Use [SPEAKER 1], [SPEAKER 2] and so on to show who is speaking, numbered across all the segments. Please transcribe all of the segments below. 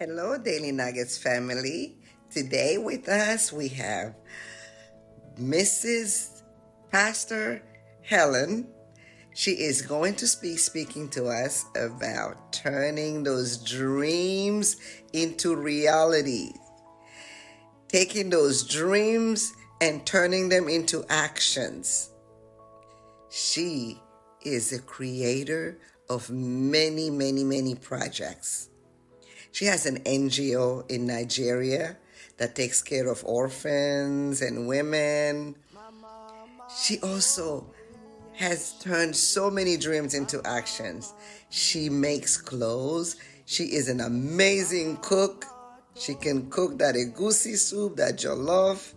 [SPEAKER 1] Hello, Daily Nuggets family. Today with us we have Mrs. Pastor Helen. She is going to be speaking to us about turning those dreams into reality, taking those dreams and turning them into actions. She is a creator of many, many, many projects. She has an NGO in Nigeria that takes care of orphans and women. She also has turned so many dreams into actions. She makes clothes. She is an amazing cook. She can cook that egusi soup, that jollof,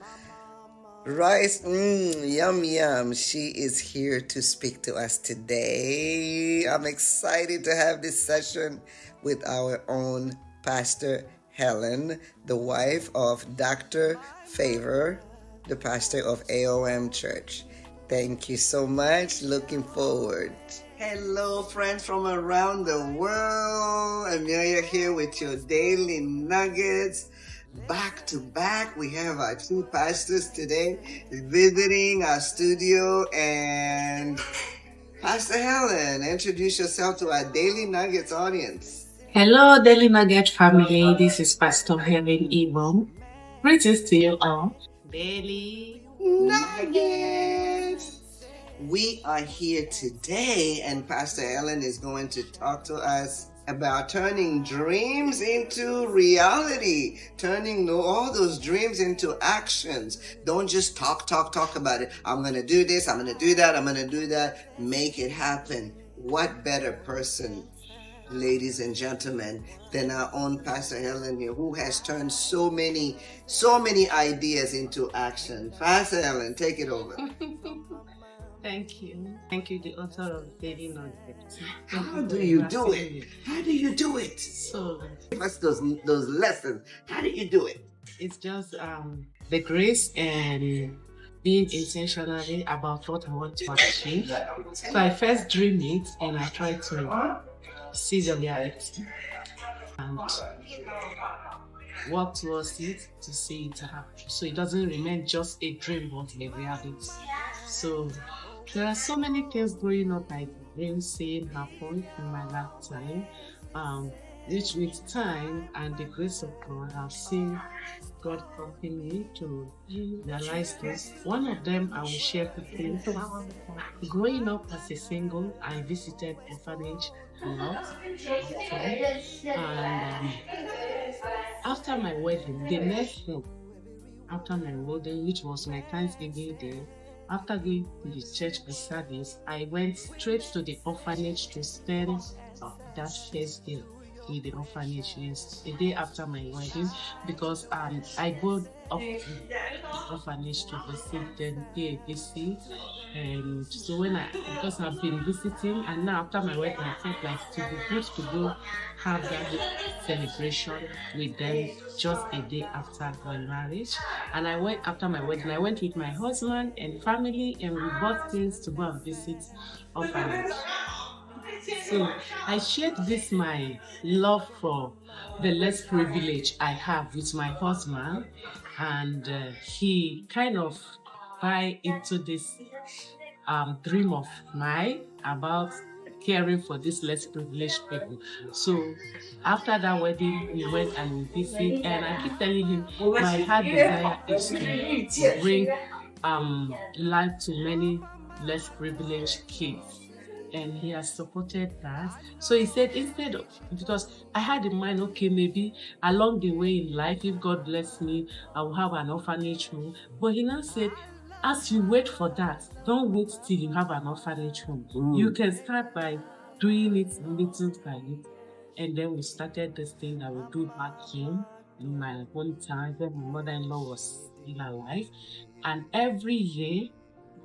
[SPEAKER 1] rice, yum yum. She is here to speak to us today. I'm excited to have this session with our own Pastor Helen, the wife of Dr. Favor, the pastor of AOM Church. Thank you so much. Looking forward. Hello, friends from around the world. Amelia here with your Daily Nuggets. Back to back, we have our two pastors today visiting our studio. And Pastor Helen, introduce yourself to our Daily Nuggets audience.
[SPEAKER 2] Hello, Daily Nugget family. This is Pastor Helen Ibom. Greetings to you all. Daily
[SPEAKER 1] Nuggets. We are here today, and Pastor Helen is going to talk to us about turning dreams into reality, turning all those dreams into actions. Don't just talk about it. I'm going to do this, I'm going to do that, I'm going to do that. Make it happen. What better person, ladies and gentlemen, than our own Pastor Helen here, who has turned so many ideas into action. Pastor Helen, take it over.
[SPEAKER 2] Thank you. Thank you, the author of Daily Nugget.
[SPEAKER 1] How do you do it? How do you do it?
[SPEAKER 2] So,
[SPEAKER 1] give us those lessons. How do you do it?
[SPEAKER 2] It's just the grace and being intentionally about what I want to achieve. So I first dream it and I try to see the reality and work towards it to see it happen. So it doesn't remain just a dream but a reality. So there are so many things growing up I dream seeing happen in my lifetime. Which with time and the grace of God, I've seen God helping me to realize this. One of them I will share with you. Growing up as a single, I visited orphanage a lot. And after my wedding, the next month after my wedding, which was my Thanksgiving day, after going to the church service, I went straight to the orphanage to spend that first day in the orphanage. Yes, a day after my wedding, because I go up to the orphanage to visit them, pay a visit. And so because I've been visiting, and now after my wedding, I felt like it would be good to go have that celebration with them just a day after my marriage. And I went after my wedding. I went with my husband and family, and we bought things to go and visit orphanage. So I shared this my love for the less privilege I have with my husband, and he kind of buy into this dream of mine about caring for these less privileged people. So after that wedding, we went and we visited, and I keep telling him my heart desire is to bring life to many less privileged kids. And he has supported that. So he said, instead of, because I had in mind, okay, maybe along the way in life, if God bless me, I will have an orphanage home. But he now said, as you wait for that, don't wait till you have an orphanage home. You can start by doing it little by little. And then we started this thing that we do back home in my hometown when my mother-in-law was still alive. And every year,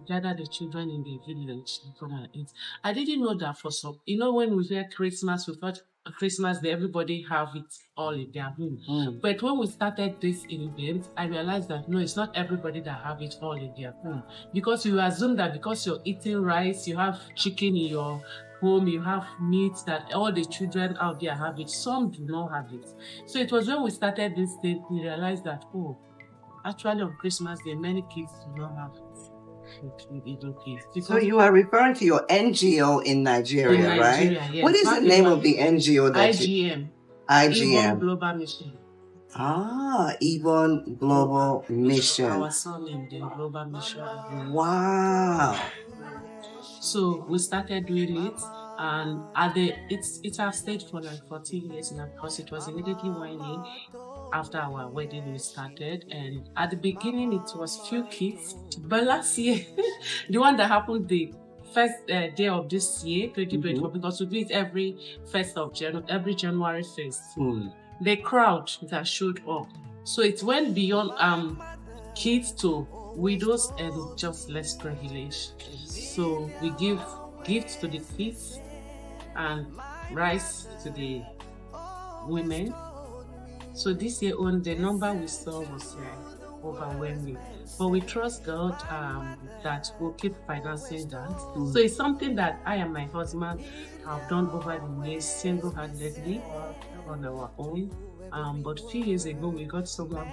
[SPEAKER 2] gather the children in the village to come and eat. I didn't know that for some. When we hear Christmas, we thought Christmas Day everybody have it all in their home. But when we started this event, I realized that no, it's not everybody that have it all in their home. Because you assume that because you're eating rice, you have chicken in your home, you have meat that all the children out there have it. Some do not have it. So it was when we started this thing, we realized that, oh, actually on Christmas Day, many kids do not have
[SPEAKER 1] so you are referring to your NGO in Nigeria, right?
[SPEAKER 2] Yes.
[SPEAKER 1] What is the name of the NGO that
[SPEAKER 2] IGM.
[SPEAKER 1] IGM.
[SPEAKER 2] Global Mission.
[SPEAKER 1] Even Global Mission.
[SPEAKER 2] Our son in the Global Mission.
[SPEAKER 1] Wow.
[SPEAKER 2] So we started doing it, and it has stayed for like 14 years now, because it was immediately 1 year after our wedding we started. And at the beginning it was few kids, but last year the one that happened the first day of this year 2024, because we do it every 1st of January, every January 1st. The crowd that showed up, so it went beyond kids to widows and just less privileged. So we give gifts to the kids and rice to the women. So this year on, the number we saw was overwhelming. But we trust God that we'll keep financing that. So it's something that I and my husband have done over the years single-handedly on our own. But a few years ago, we got someone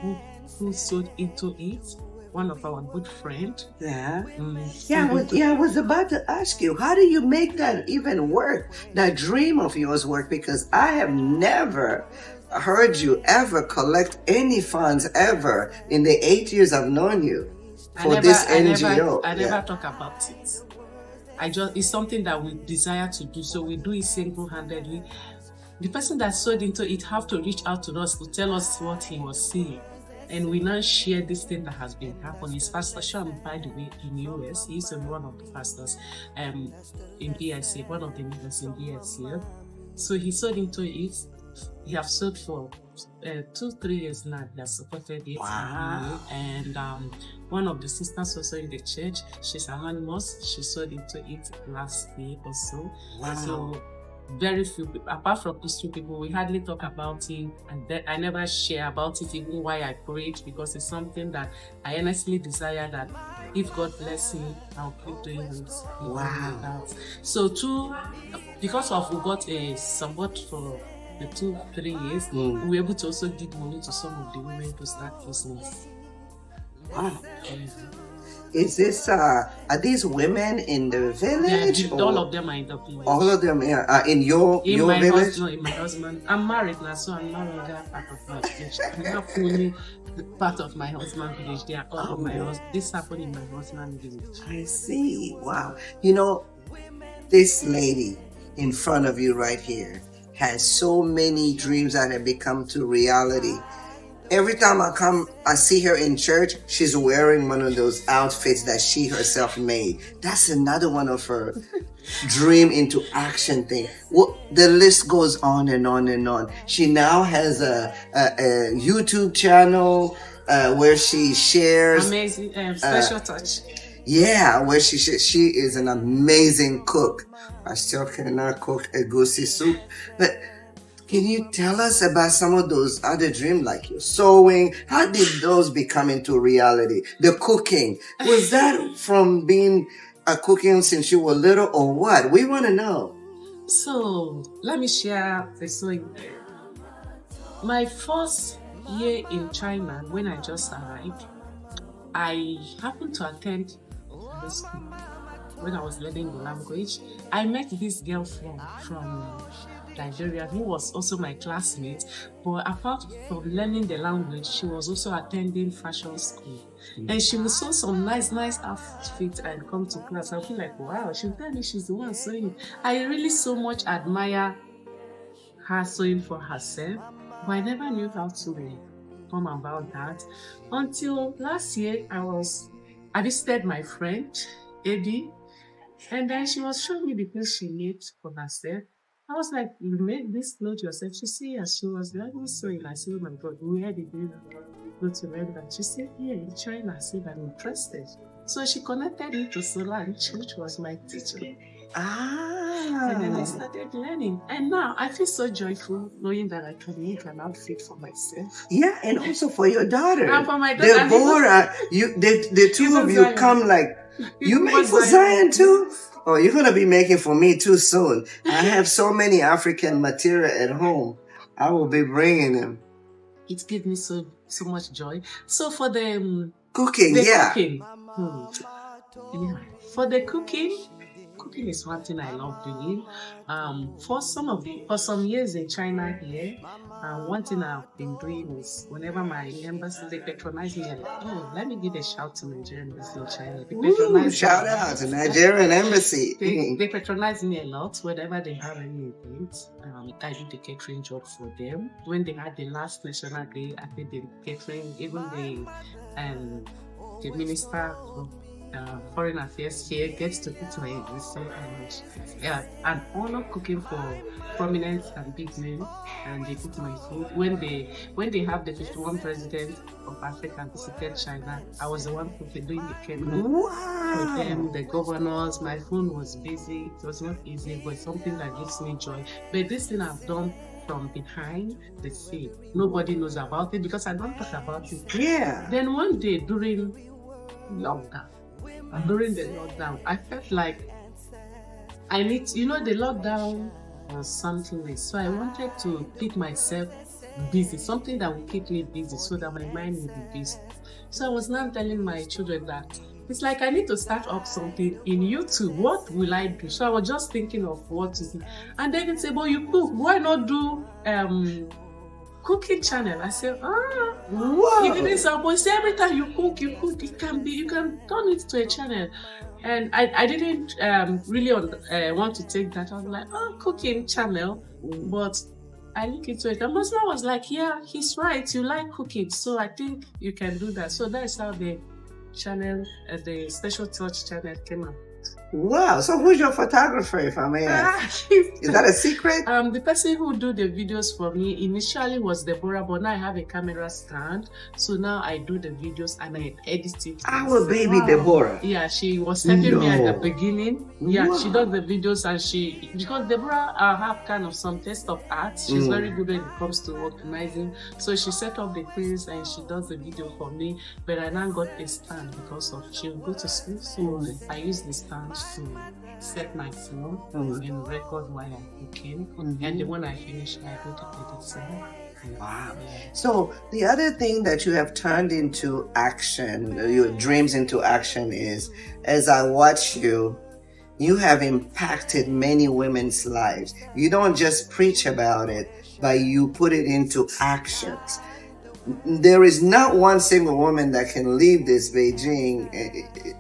[SPEAKER 2] who sold into it. One of our good friends.
[SPEAKER 1] Yeah. I was about to ask you, how do you make that even work? That dream of yours work? Because I have never heard you ever collect any funds ever in the 8 years I've known you for this NGO.
[SPEAKER 2] I never talk about it. It's something that we desire to do, so we do it single-handedly. The person that sold into it have to reach out to us to tell us what he was seeing. And we now share this thing that has been happening. His pastor, Sean, by the way, in the US, he's one of the pastors in BIC, one of the leaders in BIC. So he sold into it. He has sold for 2-3 years now. He has supported it.
[SPEAKER 1] Wow.
[SPEAKER 2] And one of the sisters also in the church, she's anonymous. She sold into it last year or so.
[SPEAKER 1] Wow.
[SPEAKER 2] So very few people, apart from these two people, we hardly talk about it, and I never share about it, even why I preach, because it's something that I honestly desire that if God bless me, I'll keep doing it.
[SPEAKER 1] Wow.
[SPEAKER 2] So because of we got a support for the 2-3 years, we were able to also give money to some of the women to start business.
[SPEAKER 1] Wow. Is this, are these women in the village?
[SPEAKER 2] Yeah, all of them are in the village.
[SPEAKER 1] All of them are in your village?
[SPEAKER 2] No, in my husband. I'm married now, so I'm no longer part of my village. I'm not fully part of my husband's village. They are all of my husband. This happened in my husband's village.
[SPEAKER 1] I see. Wow. You know, this lady in front of you right here has so many dreams that have become to reality. Every time I see her in church, she's wearing one of those outfits that she herself made. That's another one of her dream into action thing. Well, the list goes on and on and on. She now has a YouTube channel where she shares
[SPEAKER 2] amazing special touch.
[SPEAKER 1] Yeah, where she is an amazing cook. I still cannot cook egusi soup, but can you tell us about some of those other dreams, like your sewing? How did those become into reality? The cooking, was that from being a cooking since you were little, or what? We want to know.
[SPEAKER 2] So let me share the sewing. My first year in China, when I just arrived, I happened to attend the school. When I was learning the language, I met this girl from Nigeria who was also my classmate, but apart from learning the language, she was also attending fashion school. And she would sew some nice outfits and come to class. I feel like, wow, she'll tell me she's the one sewing. I really so much admire her sewing for herself, but I never knew how to come about that until last year. I visited my friend, Eddie, and then she was showing me the things she made for herself. I was like, you made this clothes yourself? She said, yes. She was like, what's sewing? I said, oh my God, where did you go to learn that? She said, yeah, in China. I said, I'm interested. So she connected me to Solange, which was my teacher. And then I started learning. And now I feel so joyful knowing that I can make an outfit for myself.
[SPEAKER 1] Yeah, and also for your daughter.
[SPEAKER 2] And for my daughter.
[SPEAKER 1] Deborah, the two of you
[SPEAKER 2] Zion.
[SPEAKER 1] come like, you make for
[SPEAKER 2] Zion.
[SPEAKER 1] Zion too? Oh, you're going to be making for me too soon. I have so many African material at home. I will be bringing them.
[SPEAKER 2] It gives me so much joy. So for the
[SPEAKER 1] cooking,
[SPEAKER 2] cooking. For the cooking is one thing I love doing. For some years in China here, one thing I've been doing is whenever my members they patronize me, oh, let me give a shout to Nigerian embassy in China.
[SPEAKER 1] Ooh, shout out to Nigerian embassy.
[SPEAKER 2] They patronize me a lot whenever they have any events. I do the catering job for them. When they had the last National Day, I did the catering. Even the minister of Foreign Affairs here gets to put my visit, and an honor cooking for prominent and big men, and they cook my food. When they have the 51 president of Africa visited China, I was the one doing the catering for them, the governors. My phone was busy. It was not easy, but something that gives me joy. But this thing I've done from behind the scene, nobody knows about it because I don't talk about it.
[SPEAKER 1] Yeah.
[SPEAKER 2] Then one day during the lockdown, I felt like I need, the lockdown was something else. So I wanted to keep myself busy, something that would keep me busy so that my mind would be busy. So I was now telling my children that it's like I need to start up something in YouTube. What will I do? So I was just thinking of what to do. And then they say, well, you cook. Why not do cooking channel? I said,
[SPEAKER 1] wow.
[SPEAKER 2] You didn't say every time you cook, you can turn it to a channel. And I didn't really want to take that. I was like, cooking channel. But I look into it. And my husband was like, yeah, he's right. You like cooking. So I think you can do that. So that's how the channel, the Special Touch channel came up.
[SPEAKER 1] Wow. So who's your photographer, if I may ask? Is that a secret?
[SPEAKER 2] The person who do the videos for me initially was Deborah, but now I have a camera stand. So now I do the videos and I edit it.
[SPEAKER 1] Our baby Deborah.
[SPEAKER 2] Yeah, she was helping me at the beginning. Yeah, she does the videos and because Deborah have kind of some taste of art. She's very good when it comes to organizing. So she set up the things and she does the video for me. But I now got a stand because she'll go to school. So I use the stand to set my phone and record while I'm cooking. And then when I finish, I go to editing.
[SPEAKER 1] Wow. So the other thing that you have turned into action, your dreams into action is, as I watch you, you have impacted many women's lives. You don't just preach about it, but you put it into actions. There is not one single woman that can leave this Beijing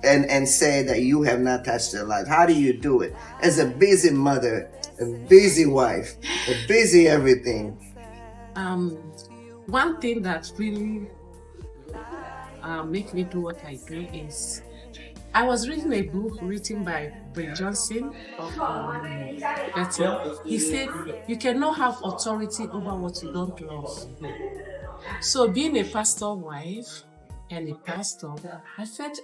[SPEAKER 1] and say that you have not touched their life. How do you do it? As a busy mother, a busy wife, a busy everything.
[SPEAKER 2] One thing that really makes me do what I do is I was reading a book written by Bryn Johnson of he said you cannot have authority over what you don't love. So being a pastor wife and a pastor, I felt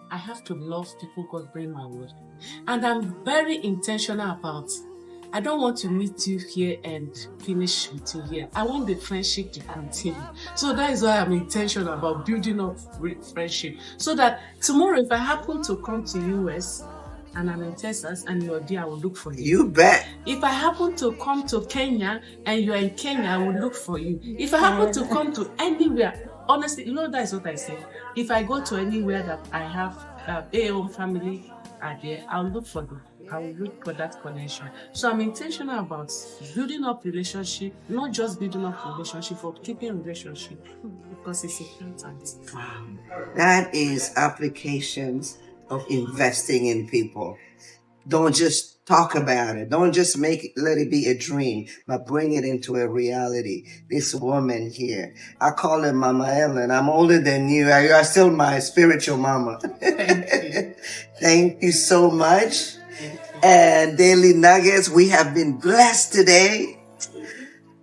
[SPEAKER 2] I have to love people God bring my way. And I'm very intentional about I don't want to meet you here and finish with you here. I want the friendship to continue. So that is why I'm intentional about building up friendship. So that tomorrow if I happen to come to US and I'm in Texas and you're there, I will look for you.
[SPEAKER 1] You bet.
[SPEAKER 2] If I happen to come to Kenya and you're in Kenya, I will look for you. If I happen to come to anywhere, honestly, that is what I say. If I go to anywhere that I have a home family are there, I'll look for them. I will look for that connection. So I'm intentional about building up relationship, not just building up relationship, but keeping relationship because it's important.
[SPEAKER 1] Wow. That is applications of investing in people. Don't just talk about it. Don't just let it be a dream, but bring it into a reality. This woman here, I call her Mama Ellen. I'm older than you. You are still my spiritual mama.
[SPEAKER 2] Thank you.
[SPEAKER 1] Thank you so much. And Daily Nuggets, we have been blessed today.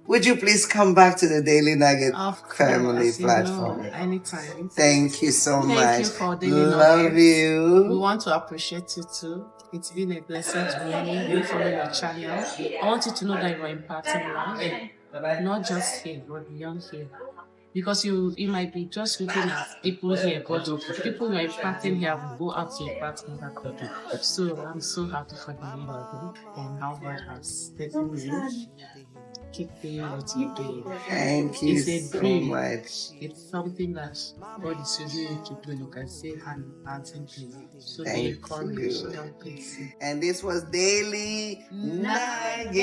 [SPEAKER 1] Would you please come back to the Daily Nugget family platform?
[SPEAKER 2] Anytime.
[SPEAKER 1] Thank you so much.
[SPEAKER 2] Thank you for Daily
[SPEAKER 1] Love
[SPEAKER 2] Nuggets.
[SPEAKER 1] you.
[SPEAKER 2] We want to appreciate you too. It's been a blessed journey. You follow your channel. I want you to know that you are impacting life, not just here, but beyond here. Because you might be just looking at people here, but people you are impacting here will go out to impact other people. So I'm so happy for the way you are doing and how God has taken you. Keep doing what you're doing.
[SPEAKER 1] Thank you
[SPEAKER 2] It's a
[SPEAKER 1] so
[SPEAKER 2] dream.
[SPEAKER 1] much.
[SPEAKER 2] It's something that God is using you to do. You can say hand dancing to you. So be
[SPEAKER 1] Thank
[SPEAKER 2] encouraged.
[SPEAKER 1] you.
[SPEAKER 2] Don't be sick.
[SPEAKER 1] And this was Daily
[SPEAKER 2] Nugget.
[SPEAKER 1] Nugget.